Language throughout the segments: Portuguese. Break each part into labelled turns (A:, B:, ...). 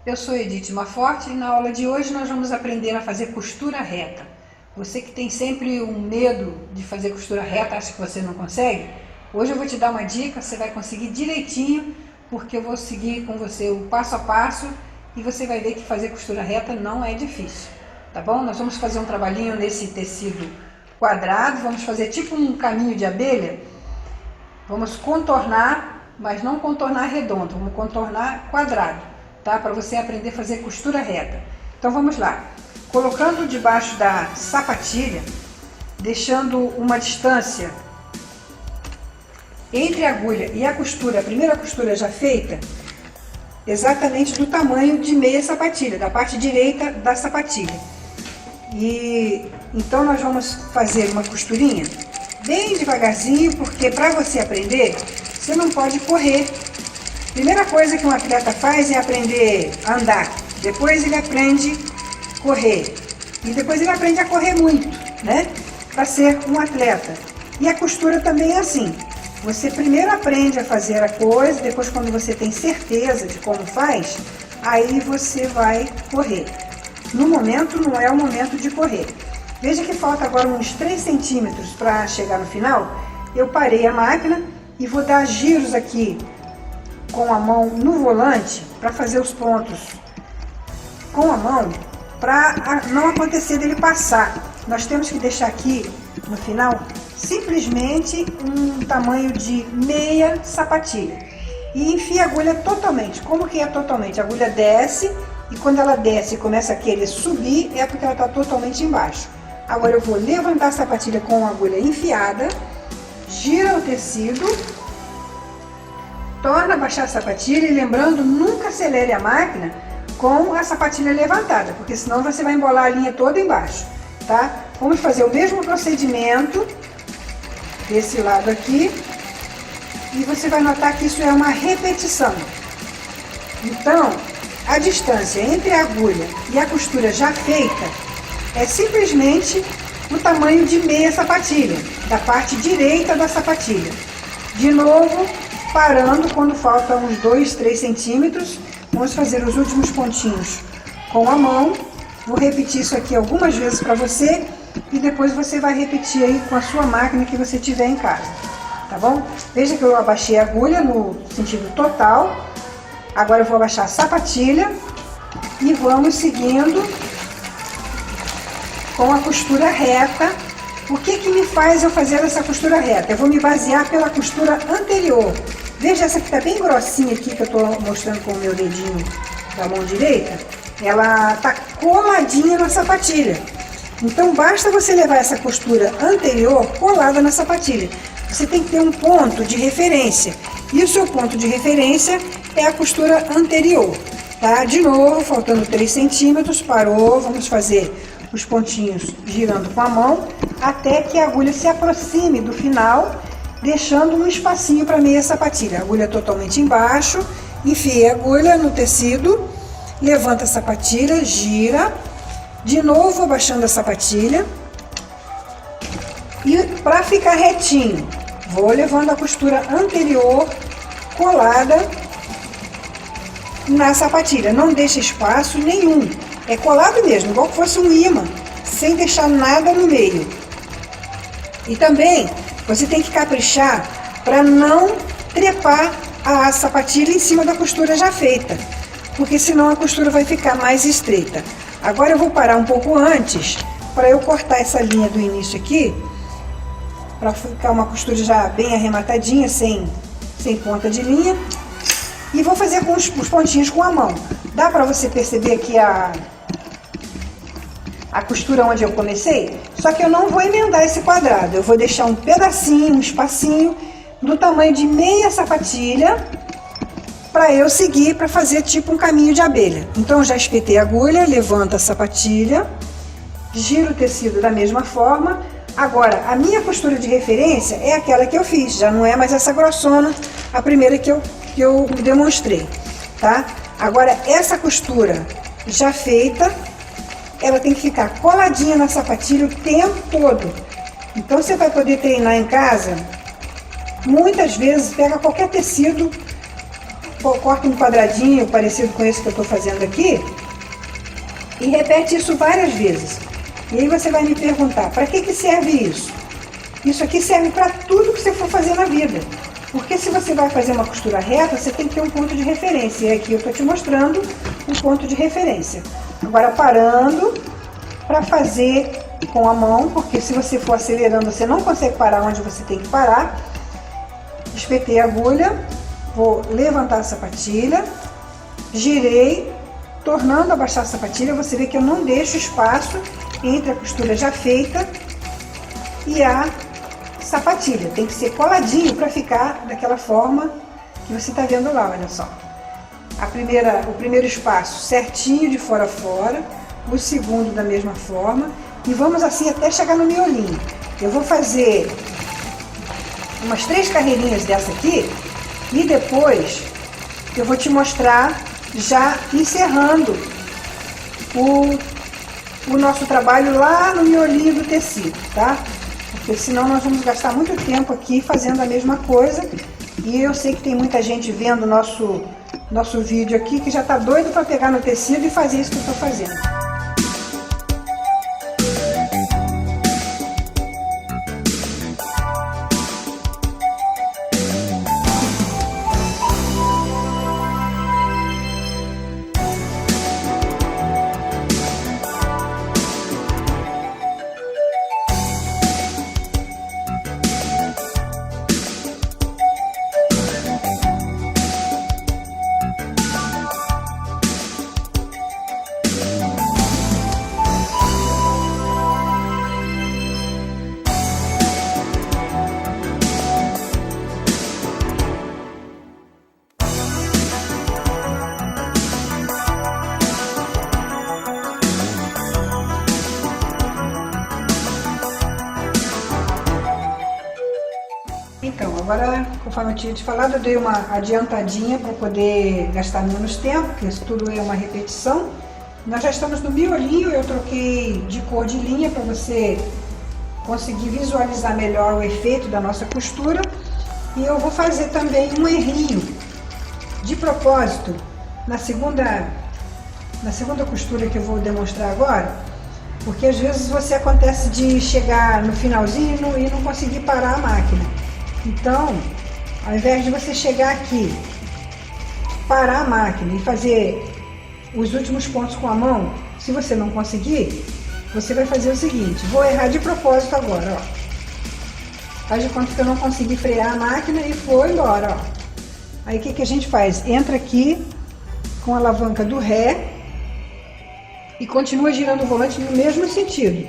A: Eu sou Edith Maforte e na aula de hoje nós vamos aprender a fazer costura reta. Você que tem sempre um medo de fazer costura reta, acha que você não consegue? Hoje eu vou te dar uma dica, você vai conseguir direitinho, porque eu vou seguir com você o passo a passo e você vai ver que fazer costura reta não é difícil, tá bom? Nós vamos fazer um trabalhinho nesse tecido quadrado, vamos fazer tipo um caminho de abelha. Vamos contornar, mas não contornar redondo, vamos contornar quadrado, tá? Para você aprender a fazer costura reta. Então vamos lá. Colocando debaixo da sapatilha, deixando uma distância entre a agulha e a costura, a primeira costura já feita, exatamente do tamanho de meia sapatilha, da parte direita da sapatilha. E então nós vamos fazer uma costurinha bem devagarzinho, porque para você aprender, você não pode correr. Primeira coisa que um atleta faz é aprender a andar, depois ele aprende a correr, e depois ele aprende a correr muito, né? Para ser um atleta. E a costura também é assim, você primeiro aprende a fazer a coisa, depois quando você tem certeza de como faz, aí você vai correr. No momento não é o momento de correr. Veja que falta agora uns 3 centímetros para chegar no final. Eu parei a máquina e vou dar giros aqui com a mão no volante para fazer os pontos com a mão, para não acontecer dele passar. Nós temos que deixar aqui no final simplesmente um tamanho de meia sapatilha e enfia a agulha totalmente. Como que é totalmente? A agulha desce e quando ela desce e começa a querer subir é porque ela está totalmente embaixo. Agora eu vou levantar a sapatilha com a agulha enfiada, gira o tecido, torna a baixar a sapatilha e lembrando, nunca acelere a máquina com a sapatilha levantada, porque senão você vai embolar a linha toda embaixo, tá? Vamos fazer o mesmo procedimento desse lado aqui e você vai notar que isso é uma repetição. Então, a distância entre a agulha e a costura já feita é simplesmente o tamanho de meia sapatilha, da parte direita da sapatilha. De novo, parando quando faltam uns 2, 3 centímetros, vamos fazer os últimos pontinhos com a mão. Vou repetir isso aqui algumas vezes para você e depois você vai repetir aí com a sua máquina que você tiver em casa, tá bom? Veja que eu abaixei a agulha no sentido total. Agora eu vou abaixar a sapatilha e vamos seguindo com a costura reta. O que me faz eu fazer essa costura reta? Eu vou me basear pela costura anterior. Veja essa que está bem grossinha aqui, que eu estou mostrando com o meu dedinho da mão direita. Ela está coladinha na sapatilha. Então basta você levar essa costura anterior colada na sapatilha. Você tem que ter um ponto de referência. E o seu ponto de referência é a costura anterior. Tá? De novo, faltando 3 centímetros, parou, vamos fazer os pontinhos girando com a mão até que a agulha se aproxime do final, deixando um espacinho para meia sapatilha. A agulha totalmente embaixo, enfia a agulha no tecido, levanta a sapatilha, gira, de novo abaixando a sapatilha e para ficar retinho, vou levando a costura anterior colada na sapatilha, não deixa espaço nenhum. É colado mesmo, igual que fosse um ímã, sem deixar nada no meio. E também você tem que caprichar para não trepar a sapatilha em cima da costura já feita, porque senão a costura vai ficar mais estreita. Agora eu vou parar um pouco antes, para eu cortar essa linha do início aqui, para ficar uma costura já bem arrematadinha, sem ponta de linha. E vou fazer com os pontinhos com a mão. Dá para você perceber aqui a costura onde eu comecei? Só que eu não vou emendar esse quadrado. Eu vou deixar um pedacinho, um espacinho do tamanho de meia sapatilha para eu seguir para fazer tipo um caminho de abelha. Então eu já espetei a agulha, levanto a sapatilha, giro o tecido da mesma forma. Agora, a minha costura de referência é aquela que eu fiz, já não é mais essa grossona, a primeira que eu demonstrei, tá? Agora, essa costura já feita, ela tem que ficar coladinha na sapatilha o tempo todo. Então, você vai poder treinar em casa, muitas vezes, pega qualquer tecido corta um quadradinho parecido com esse que eu estou fazendo aqui e repete isso várias vezes. E aí você vai me perguntar, para que serve isso? Isso aqui serve para tudo que você for fazer na vida. Porque se você vai fazer uma costura reta, você tem que ter um ponto de referência. E aqui eu estou te mostrando um ponto de referência. Agora parando para fazer com a mão, porque se você for acelerando, você não consegue parar onde você tem que parar. Espetei a agulha, vou levantar a sapatilha, girei, tornando a baixar a sapatilha, você vê que eu não deixo espaço entre a costura já feita e a sapatilha. Tem que ser coladinho para ficar daquela forma que você está vendo lá, olha só. O primeiro espaço certinho de fora a fora, o segundo da mesma forma, e vamos assim até chegar no miolinho. Eu vou fazer umas 3 carreirinhas dessa aqui e depois eu vou te mostrar já encerrando o nosso trabalho lá no miolinho do tecido, tá? Porque senão nós vamos gastar muito tempo aqui fazendo a mesma coisa. E eu sei que tem muita gente vendo nosso vídeo aqui que já tá doido para pegar no tecido e fazer isso que eu tô fazendo. Então, agora, conforme eu tinha te falado, eu dei uma adiantadinha para poder gastar menos tempo, porque isso tudo é uma repetição. Nós já estamos no miolinho, eu troquei de cor de linha para você conseguir visualizar melhor o efeito da nossa costura. E eu vou fazer também um errinho de propósito na segunda costura que eu vou demonstrar agora, porque às vezes você acontece de chegar no finalzinho e não conseguir parar a máquina. Então, ao invés de você chegar aqui, parar a máquina e fazer os últimos pontos com a mão, se você não conseguir, você vai fazer o seguinte, vou errar de propósito agora, ó. Faz de conta que eu não consegui frear a máquina e foi embora, ó. Aí o que a gente faz? Entra aqui com a alavanca do Ré e continua girando o volante no mesmo sentido,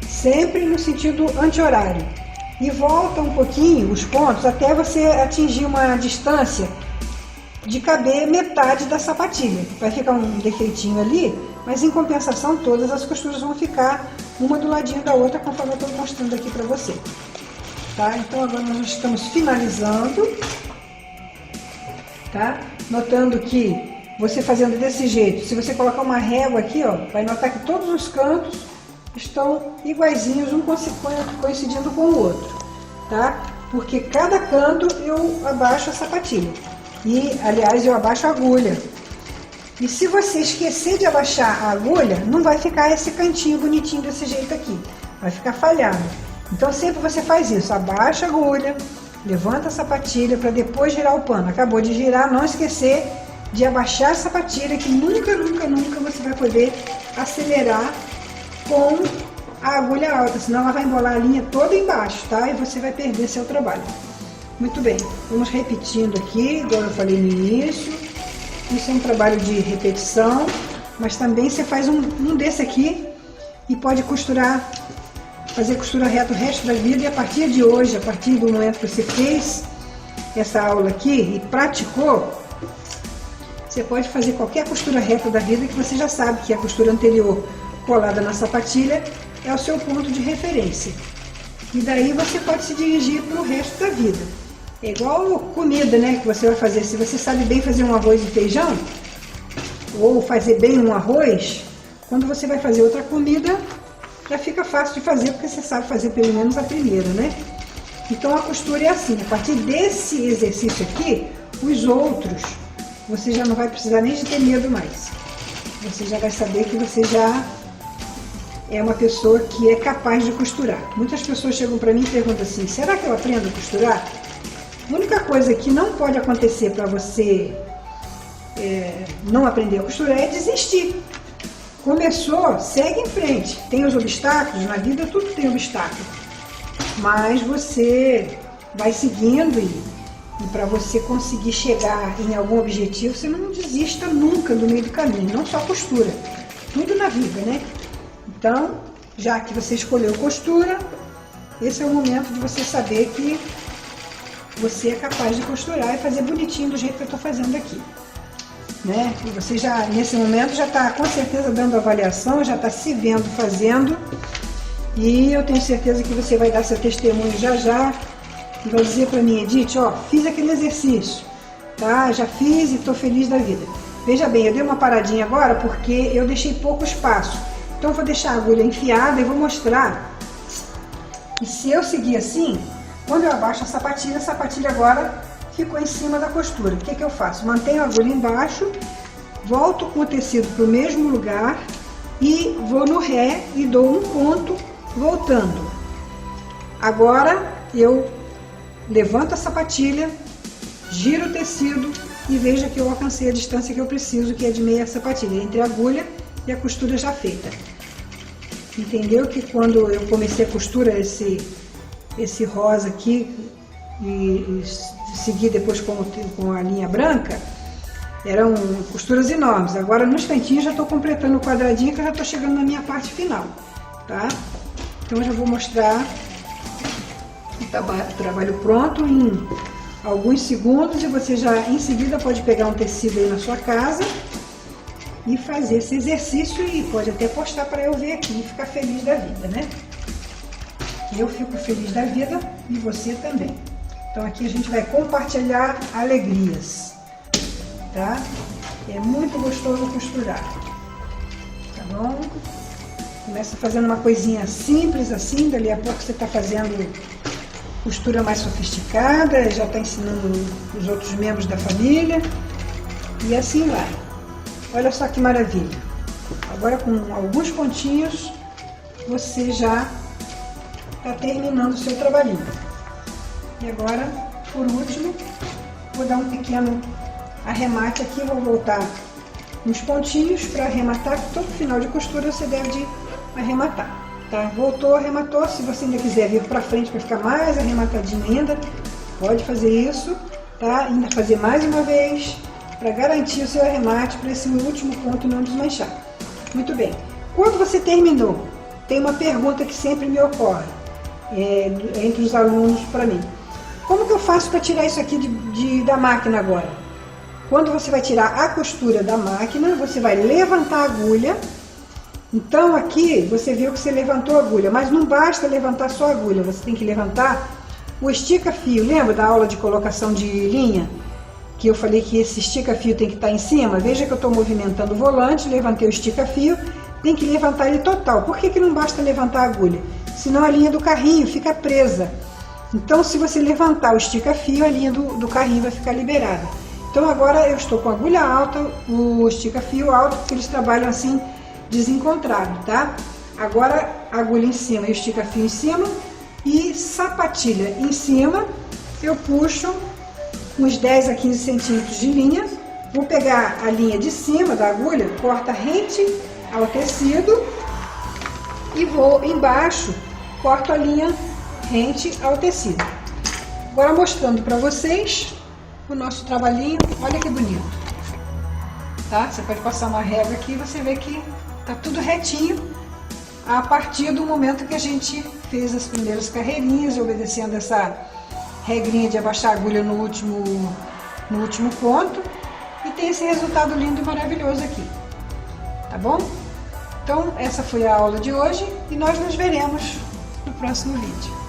A: sempre no sentido anti-horário. E volta um pouquinho os pontos até você atingir uma distância de caber metade da sapatilha. Vai ficar um defeitinho ali, mas em compensação todas as costuras vão ficar uma do ladinho da outra, conforme eu estou mostrando aqui para você. Tá? Então agora nós estamos finalizando, tá? Notando que você fazendo desse jeito, se você colocar uma régua aqui, ó, vai notar que todos os cantos estão iguaizinhos, um coincidindo com o outro, tá? Porque cada canto eu abaixo a sapatilha e, aliás, eu abaixo a agulha. E se você esquecer de abaixar a agulha, não vai ficar esse cantinho bonitinho desse jeito aqui, vai ficar falhado. Então sempre você faz isso, abaixa a agulha, levanta a sapatilha para depois girar o pano. Acabou de girar, não esquecer de abaixar a sapatilha, que nunca, nunca, nunca você vai poder acelerar com a agulha alta, senão ela vai embolar a linha toda embaixo, tá? E você vai perder seu trabalho. Muito bem, vamos repetindo aqui, igual eu falei no início. Isso é um trabalho de repetição, mas também você faz um desse aqui e pode costurar, fazer costura reta o resto da vida. E a partir de hoje, a partir do momento que você fez essa aula aqui e praticou, você pode fazer qualquer costura reta da vida, que você já sabe que a costura anterior colada na sapatilha é o seu ponto de referência. E daí você pode se dirigir para o resto da vida. É igual comida, né, que você vai fazer. Se você sabe bem fazer um arroz e feijão, ou fazer bem um arroz, quando você vai fazer outra comida, já fica fácil de fazer, porque você sabe fazer pelo menos a primeira, né? Então a costura é assim, a partir desse exercício aqui, os outros você já não vai precisar nem de ter medo mais. Você já vai saber que você já é uma pessoa que é capaz de costurar. Muitas pessoas chegam para mim e perguntam assim, será que eu aprendo a costurar? A única coisa que não pode acontecer para você não aprender a costurar é desistir. Começou, segue em frente. Tem os obstáculos, na vida tudo tem obstáculo. Mas você vai seguindo e para você conseguir chegar em algum objetivo, você não desista nunca do meio do caminho, não só costura, tudo na vida, né? Então, já que você escolheu costura, esse é o momento de você saber que você é capaz de costurar e fazer bonitinho do jeito que eu estou fazendo aqui. Né? E você já, nesse momento, já está com certeza dando avaliação, já está se vendo fazendo. E eu tenho certeza que você vai dar seu testemunho já já e vai dizer para mim, Edith, ó, fiz aquele exercício, tá? Já fiz e estou feliz da vida. Veja bem, eu dei uma paradinha agora porque eu deixei pouco espaço. Então eu vou deixar a agulha enfiada e vou mostrar que se eu seguir assim, quando eu abaixo a sapatilha agora ficou em cima da costura. O que que eu faço? Mantenho a agulha embaixo, volto com o tecido para o mesmo lugar e vou no ré e dou um ponto voltando. Agora eu levanto a sapatilha, giro o tecido e veja que eu alcancei a distância que eu preciso, que é de meia sapatilha, entre a agulha e a costura já feita. Entendeu que quando eu comecei a costura esse rosa aqui e seguir depois com a linha branca, eram costuras enormes. Agora no instantinho já estou completando o quadradinho, que eu já estou chegando na minha parte final, tá? Então eu já vou mostrar o trabalho pronto em alguns segundos e você já em seguida pode pegar um tecido aí na sua casa e fazer esse exercício e pode até postar para eu ver aqui e ficar feliz da vida, né? Eu fico feliz da vida e você também. Então aqui a gente vai compartilhar alegrias, tá? É muito gostoso costurar, tá bom? Começa fazendo uma coisinha simples assim, dali a pouco você está fazendo costura mais sofisticada, já está ensinando os outros membros da família e assim vai. Olha só que maravilha! Agora com alguns pontinhos você já está terminando o seu trabalhinho. E agora, por último, vou dar um pequeno arremate aqui, vou voltar uns pontinhos para arrematar, que todo final de costura você deve de arrematar, tá? Voltou, arrematou, se você ainda quiser vir para frente para ficar mais arrematadinho ainda, pode fazer isso, tá? Ainda fazer mais uma vez, para garantir o seu arremate, para esse último ponto não desmanchar. Muito bem, quando você terminou, tem uma pergunta que sempre me ocorre entre os alunos para mim. Como que eu faço para tirar isso aqui da máquina agora? Quando você vai tirar a costura da máquina, você vai levantar a agulha. Então aqui você viu que você levantou a agulha, mas não basta levantar só a agulha, você tem que levantar o estica-fio. Lembra da aula de colocação de linha? Que eu falei que esse estica-fio tem que estar em cima? Veja que eu estou movimentando o volante, levantei o estica-fio, tem que levantar ele total. Por que não basta levantar a agulha? Senão a linha do carrinho fica presa. Então, se você levantar o estica-fio, a linha do carrinho vai ficar liberada. Então, agora eu estou com a agulha alta, o estica-fio alto, porque eles trabalham assim, desencontrado, tá? Agora, a agulha em cima e o estica-fio em cima e sapatilha em cima, eu puxo uns 10 a 15 centímetros de linha, vou pegar a linha de cima da agulha, corta rente ao tecido e vou embaixo, corto a linha rente ao tecido. Agora mostrando para vocês o nosso trabalhinho, olha que bonito, tá? Você pode passar uma régua aqui e você vê que tá tudo retinho a partir do momento que a gente fez as primeiras carreirinhas, obedecendo essa regrinha de abaixar a agulha no último ponto e tem esse resultado lindo e maravilhoso aqui, tá bom? Então essa foi a aula de hoje e nós nos veremos no próximo vídeo.